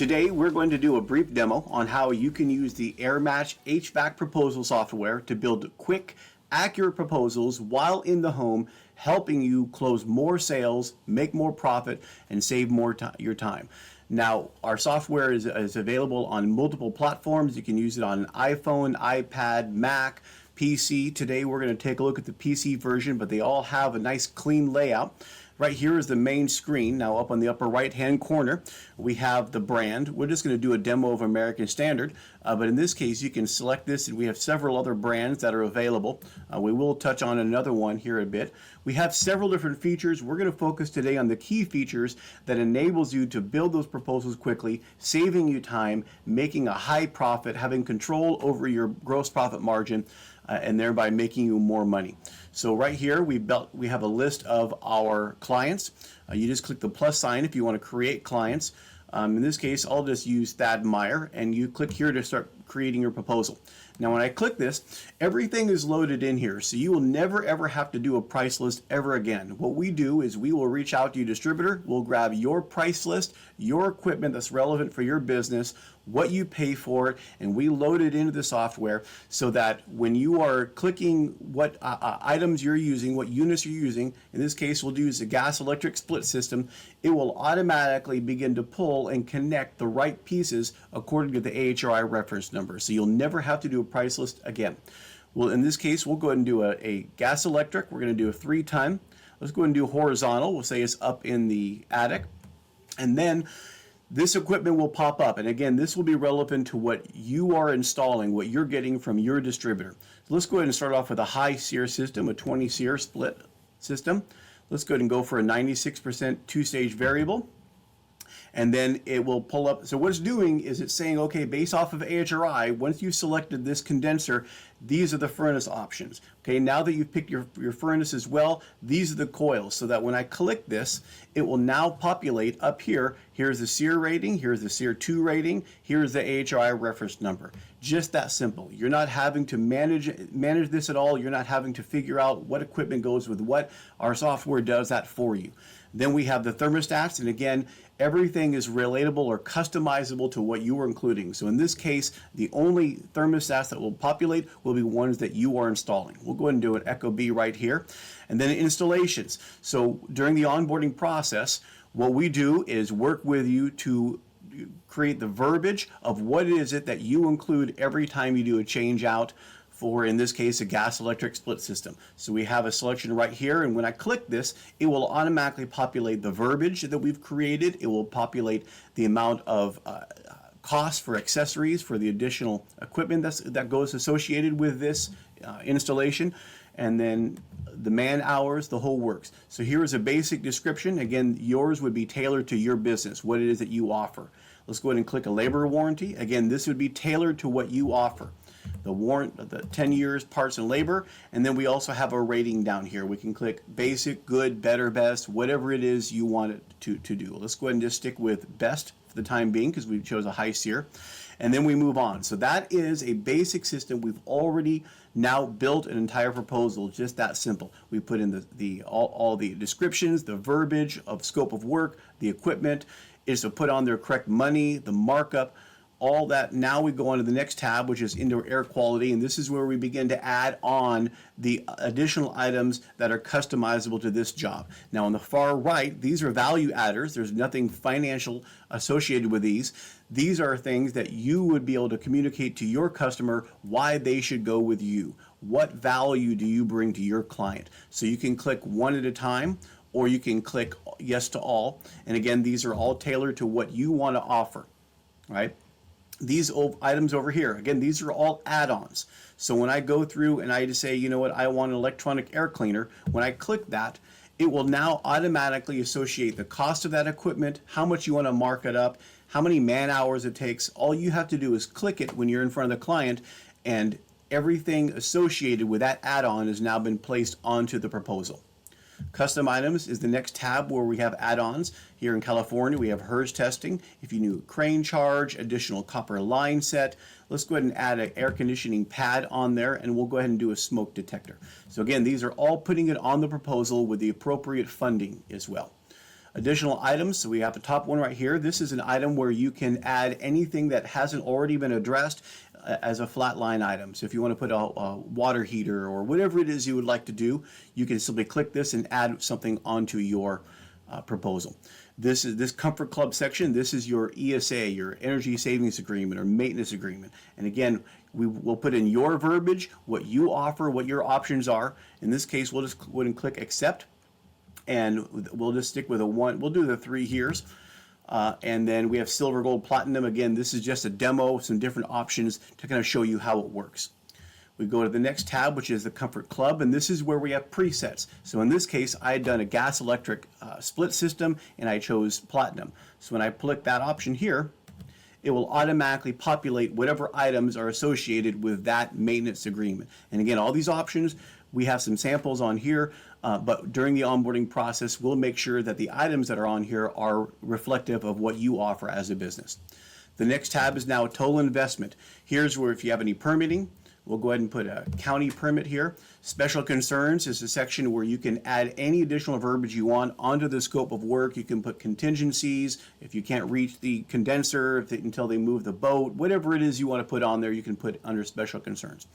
Today we're going to do a brief demo on how you can use the AirMatch HVAC proposal software to build quick, accurate proposals while in the home, helping you close more sales, make more profit, and save more your time. Now, our software is available on multiple platforms. You can use it on an iPhone, iPad, Mac, PC. Today we're going to take a look at the PC version, but they all have a nice clean layout. Right here is the main screen. Now up on the upper right hand corner we have the brand. We're just going to do a demo of American Standard, but in this case you can select this, and we have several other brands that are available. We will touch on another one here a bit. We have several different features. We're going to focus today on the key features that enables you to build those proposals quickly, saving you time, making a high profit, having control over your gross profit margin, and thereby making you more money. So right here we have a list of our clients. You just click the plus sign if you want to create clients. In this case I'll just use Thad Meyer, and you click here to start creating your proposal. Now when I click this, everything is loaded in here, so you will never ever have to do a price list ever again. What we do is we will reach out to your distributor, we'll grab your price list, your equipment that's relevant for your business, what you pay for it, and we load it into the software so that when you are clicking what items you're using, what units you're using, in this case we'll use a gas electric split system, it will automatically begin to pull and connect the right pieces according to the AHRI reference number. So you'll never have to do a price list again. Well, in this case we'll go ahead and do a gas electric. We're going to do a 3-ton. Let's go ahead and do horizontal. We'll say it's up in the attic, and then this equipment will pop up, and again this will be relevant to what you are installing, what you're getting from your distributor. So let's go ahead and start off with a high SEER system, a 20 SEER split system. Let's go ahead and go for a 96% two-stage variable, and then it will pull up. So what it's doing is it's saying, okay, based off of AHRI, once you've selected this condenser, these are the furnace options. Okay, now that you've picked your furnace as well, these are the coils, so that when I click this, it will now populate up here. Here's the SEER rating, here's the SEER 2 rating, here's the AHRI reference number. Just that simple. You're not having to manage this at all. You're not having to figure out what equipment goes with what. Our software does that for you. Then we have the thermostats, and again, everything is relatable or customizable to what you are including. So in this case, the only thermostats that will populate will be ones that you are installing. We'll go ahead and do an Echo B right here. And then installations. So during the onboarding process, what we do is work with you to create the verbiage of what is it that you include every time you do a change out for, in this case, a gas electric split system. So we have a selection right here, and when I click this, it will automatically populate the verbiage that we've created. It will populate the amount of costs for accessories for the additional equipment that goes associated with this installation, and then the man hours, the whole works. So here is a basic description. Again, yours would be tailored to your business, what it is that you offer. Let's go ahead and click a labor warranty. Again, this would be tailored to what you offer. The 10 years parts and labor, and then we also have a rating down here. We can click basic, good, better, best, whatever it is you want it to do. Let's go ahead and just stick with best for the time being because we chose a high SEER, and then we move on. So that is a basic system. We've already now built an entire proposal, just that simple. We put in all the descriptions, the verbiage of scope of work, the equipment is to put on their correct money, the markup, all that. Now we go on to the next tab, which is indoor air quality, and this is where we begin to add on the additional items that are customizable to this job. Now on the far right, these are value adders. There's nothing financial associated with these. These are things that you would be able to communicate to your customer why they should go with you. What value do you bring to your client? So you can click one at a time, or you can click yes to all. And again, these are all tailored to what you want to offer, right? These items over here, again, these are all add-ons. So when I go through and I just say, you know what, I want an electronic air cleaner, when I click that, it will now automatically associate the cost of that equipment, how much you want to mark it up, how many man hours it takes. All you have to do is click it when you're in front of the client, and everything associated with that add-on has now been placed onto the proposal. Custom items is the next tab where we have add-ons. Here in California, we have HERS testing. If you need a crane charge, additional copper line set, let's go ahead and add an air conditioning pad on there, and we'll go ahead and do a smoke detector. So again, these are all putting it on the proposal with the appropriate funding as well. Additional items, so we have the top one right here. This is an item where you can add anything that hasn't already been addressed as a flat line item. So if you want to put a water heater or whatever it is you would like to do, you can simply click this and add something onto your proposal. This Comfort Club section, this is your ESA, your Energy Savings Agreement or Maintenance Agreement. And again, we will put in your verbiage, what you offer, what your options are. In this case, we'll just go ahead and click Accept. And we'll just stick with a one. We'll do the 3 years. And then we have silver, gold, platinum. Again, this is just a demo, some different options to kind of show you how it works. We go to the next tab, which is the Comfort Club, and this is where we have presets. So in this case, I had done a gas electric split system, and I chose platinum. So when I click that option here, it will automatically populate whatever items are associated with that maintenance agreement. And again, all these options, we have some samples on here, but during the onboarding process, we'll make sure that the items that are on here are reflective of what you offer as a business. The next tab is now total investment. Here's where if you have any permitting, we'll go ahead and put a county permit here. Special concerns is a section where you can add any additional verbiage you want onto the scope of work. You can put contingencies. If you can't reach the condenser until they move the boat, whatever it is you want to put on there, you can put under special concerns.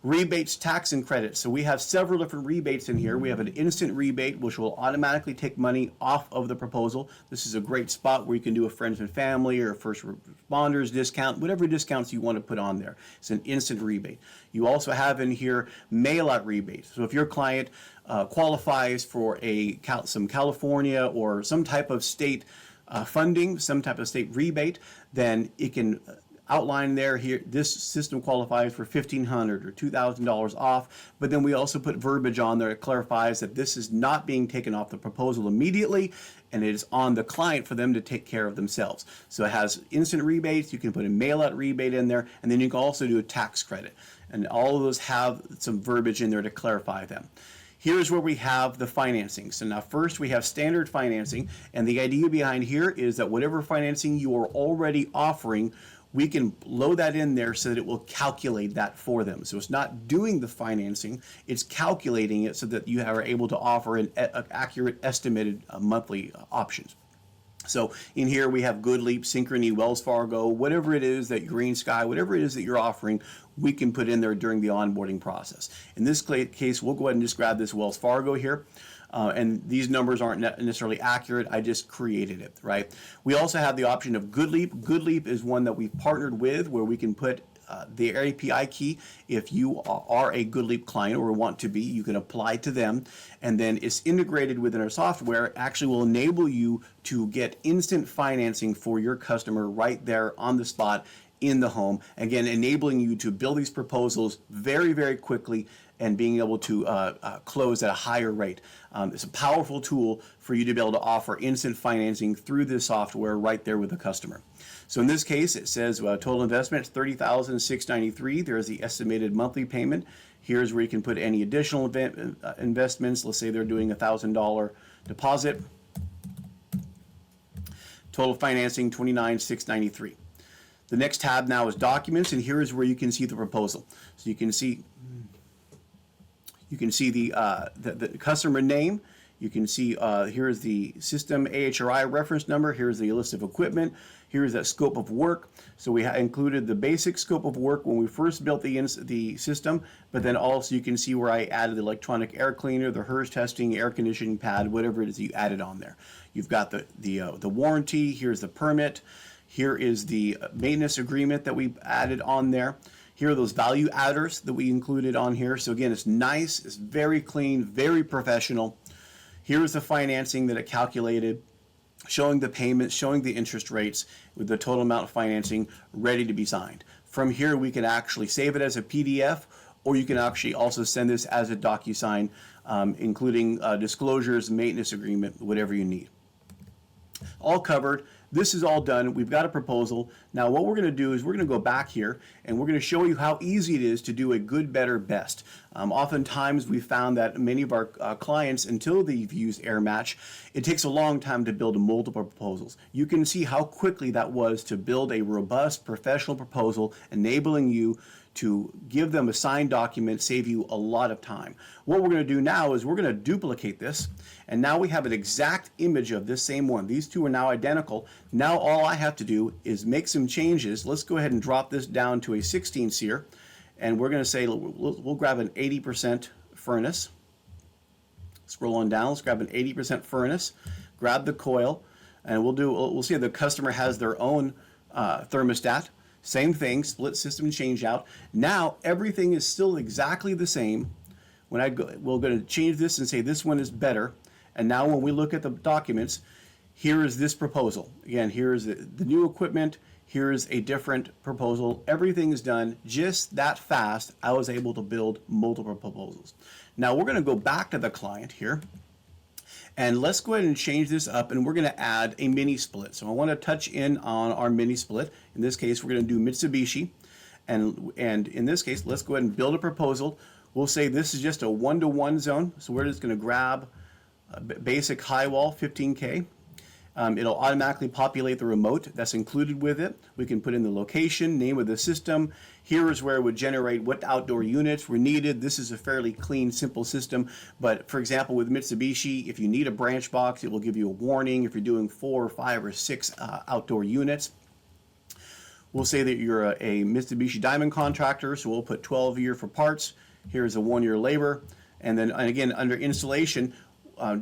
Rebates, tax, and credits. So we have several different rebates in here. We have an instant rebate, which will automatically take money off of the proposal. This is a great spot where you can do a friends and family or first responders discount, whatever discounts you want to put on there. It's an instant rebate. You also have in here mail-out rebates. So if your client qualifies for some California or some type of state funding, some type of state rebate, then it can outline there here, this system qualifies for $1,500 or $2,000 off, but then we also put verbiage on there that clarifies that this is not being taken off the proposal immediately, and it is on the client for them to take care of themselves. So it has instant rebates, you can put a mail-out rebate in there, and then you can also do a tax credit. And all of those have some verbiage in there to clarify them. Here's where we have the financing. So now first we have standard financing, and the idea behind here is that whatever financing you are already offering, we can load that in there so that it will calculate that for them. So it's not doing the financing, it's calculating it so that you are able to offer an accurate estimated monthly options. So in here we have Good Leap, Synchrony, Wells Fargo, whatever it is that Green Sky, whatever it is that you're offering, we can put in there during the onboarding process. In this case, we'll go ahead and just grab this Wells Fargo here. And these numbers aren't necessarily accurate. I just created it, right? We also have the option of Good Leap. Good Leap is one that we've partnered with where we can put the API key. If you are a Good Leap client or want to be, you can apply to them. And then it's integrated within our software. It actually will enable you to get instant financing for your customer right there on the spot in the home. Again, enabling you to build these proposals very, very quickly and being able to close at a higher rate. It's a powerful tool for you to be able to offer instant financing through this software right there with the customer. So in this case, it says total investment is $30,693. There's the estimated monthly payment. Here's where you can put any additional investments. Let's say they're doing a $1,000 deposit. Total financing $29,693. The next tab now is documents, and here is where you can see the proposal. So you can see the customer name. You can see here is the system AHRI reference number. Here's the list of equipment. Here's that scope of work. So we included the basic scope of work when we first built the system, but then also you can see where I added the electronic air cleaner, the HERS testing, air conditioning pad, whatever it is you added on there. You've got the warranty. Here's the permit. Here is the maintenance agreement that we added on there. Here are those value adders that we included on here. So again, it's nice, it's very clean, very professional. Here's the financing that it calculated, showing the payments, showing the interest rates with the total amount of financing ready to be signed. From here, we can actually save it as a PDF, or you can actually also send this as a DocuSign, including disclosures, maintenance agreement, whatever you need. All covered. This is all done. We've got a proposal. Now what we're going to do is we're going to go back here and we're going to show you how easy it is to do a good, better, best. Oftentimes we've found that many of our clients, until they've used AirMatch, it takes a long time to build multiple proposals. You can see how quickly that was to build a robust professional proposal, enabling you to give them a signed document, save you a lot of time. What we're going to do now is we're going to duplicate this, and now we have an exact image of this same one. These two are now identical. Now all I have to do is make some changes. Let's go ahead and drop this down to a 16 seer, and we're going to say we'll grab an 80% furnace. Scroll on down, let's grab an 80% furnace, grab the coil, and we'll see the customer has their own thermostat. Same thing, split system change out. Now everything is still exactly the same. We're going to change this and say this one is better. And now when we look at the documents, here is this proposal. Again, here is the new equipment. Here is a different proposal. Everything is done just that fast. I was able to build multiple proposals. Now we're going to go back to the client here. And let's go ahead and change this up, and we're going to add a mini split. So I want to touch in on our mini split. In this case, we're going to do Mitsubishi. And in this case, let's go ahead and build a proposal. We'll say this is just a 1-to-1 zone. So we're just going to grab a basic high wall, 15K. It'll automatically populate the remote that's included with it. We can put in the location, name of the system. Here is where it would generate what outdoor units were needed. This is a fairly clean, simple system. But for example, with Mitsubishi, if you need a branch box, it will give you a warning if you're doing 4 or 5 or 6 outdoor units. We'll say that you're a Mitsubishi Diamond contractor, so we'll put 12-year for parts. Here's a 1-year labor. And then again, under installation,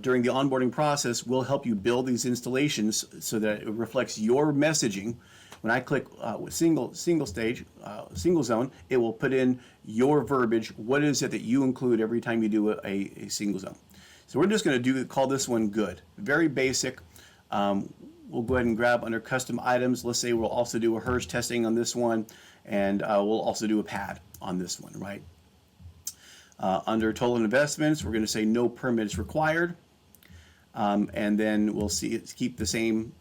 during the onboarding process, we'll help you build these installations so that it reflects your messaging. When I click with single zone, it will put in your verbiage. What is it that you include every time you do a single zone? So we're just going to call this one good. Very basic. We'll go ahead and grab under custom items. Let's say we'll also do a HERS testing on this one, and we'll also do a pad on this one, right? Under total investments, we're going to say no permits required, and then we'll keep the same.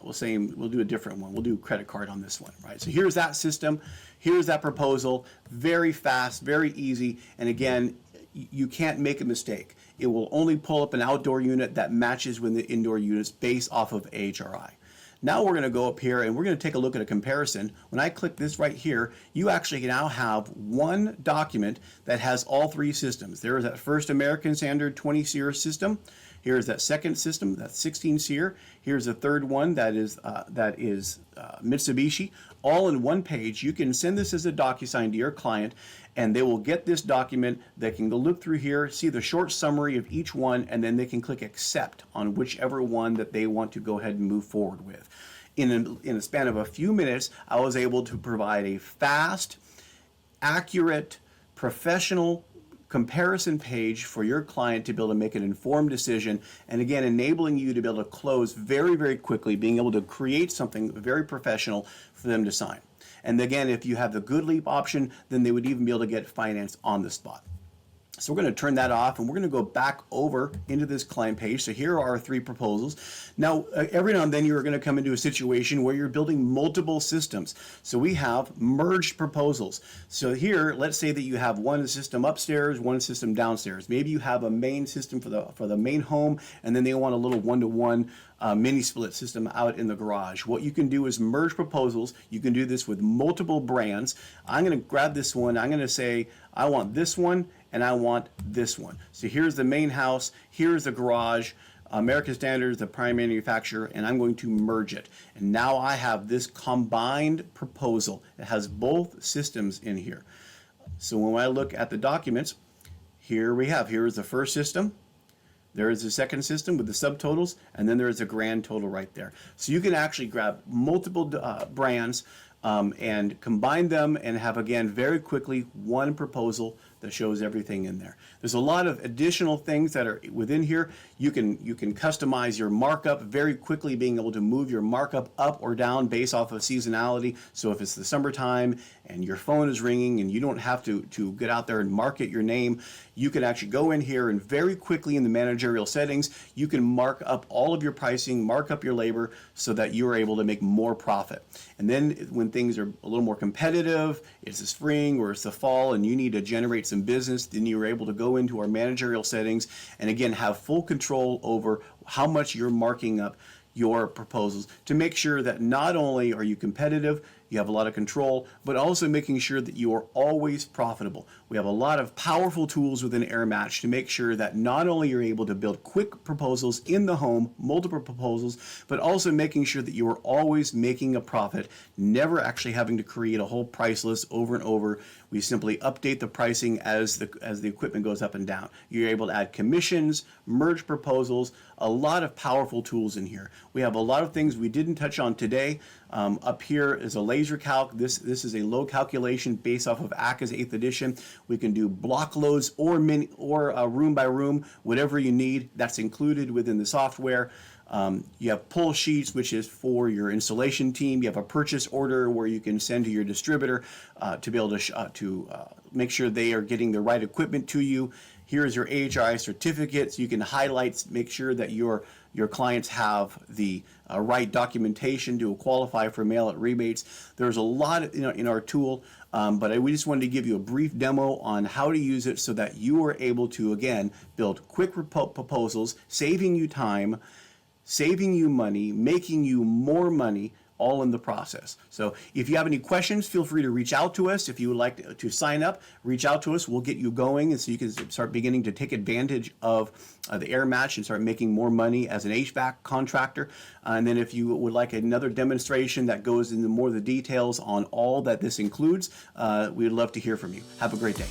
We'll do a different one. We'll do credit card on this one, right? So here's that system. Here's that proposal. Very fast, very easy, and again, you can't make a mistake. It will only pull up an outdoor unit that matches with the indoor units based off of AHRI. Now we're going to go up here and we're going to take a look at a comparison. When I click this right here, you actually now have one document that has all 3 systems. There is that first American Standard 20 SEER system. Here's that second system, that's 16 SEER. Here's the third one that is Mitsubishi. All in one page. You can send this as a DocuSign to your client, and they will get this document. They can go look through here, see the short summary of each one, and then they can click accept on whichever one that they want to go ahead and move forward with. In a span of a few minutes, I was able to provide a fast, accurate, professional comparison page for your client to be able to make an informed decision, and again, enabling you to be able to close very, very quickly, being able to create something very professional for them to sign. And again, if you have the Good Leap option, then they would even be able to get financed on the spot. So we're going to turn that off, and we're going to go back over into this client page. So here are our 3 proposals. Now, every now and then you're going to come into a situation where you're building multiple systems. So we have merged proposals. So here, let's say that you have one system upstairs, one system downstairs. Maybe you have a main system for the main home, and then they want a little 1-to-1 mini split system out in the garage. What you can do is merge proposals. You can do this with multiple brands. I'm going to grab this one. I'm going to say, I want this one, and I want this one. So here's the main house, here's the garage, American Standard is the primary manufacturer, and I'm going to merge it. And now I have this combined proposal. It has both systems in here. So when I look at the documents, here is the first system, there is the second system with the subtotals, and then there is a grand total right there. So you can actually grab multiple brands and combine them and have, again, very quickly one proposal that shows everything in there. There's a lot of additional things that are within here. You can customize your markup very quickly, being able to move your markup up or down based off of seasonality. So if it's the summertime and your phone is ringing and you don't have to get out there and market your name, you can actually go in here and very quickly in the managerial settings, you can mark up all of your pricing, mark up your labor so that you're able to make more profit. And then when things are a little more competitive, it's the spring or it's the fall and you need to generate some business, then you're able to go into our managerial settings and again have full control over how much you're marking up your proposals to make sure that not only are you competitive, you have a lot of control, but also making sure that you are always profitable. We have a lot of powerful tools within AirMatch to make sure that not only you're able to build quick proposals in the home, multiple proposals, but also making sure that you are always making a profit, never actually having to create a whole price list over and over. We simply update the pricing as the equipment goes up and down. You're able to add commissions, merge proposals, a lot of powerful tools in here. We have a lot of things we didn't touch on today. Up here is a laser calc. This is a load calculation based off of ACA's 8th edition. We can do block loads or room by room, whatever you need. That's included within the software. You have pull sheets, which is for your installation team. You have a purchase order where you can send to your distributor to be able to make sure they are getting the right equipment to you. Here's your AHRI certificate, so you can highlight, make sure that your clients have the right documentation to qualify for mail-out rebates. There's a lot in our tool, but we just wanted to give you a brief demo on how to use it so that you are able to, again, build quick proposals, saving you time, saving you money, making you more money, all in the process. So if you have any questions, feel free to reach out to us. If you would like to sign up, reach out to us. We'll get you going, and so you can start beginning to take advantage of the AirMatch and start making more money as an HVAC contractor. And then if you would like another demonstration that goes into more of the details on all that this includes, we'd love to hear from you. Have a great day.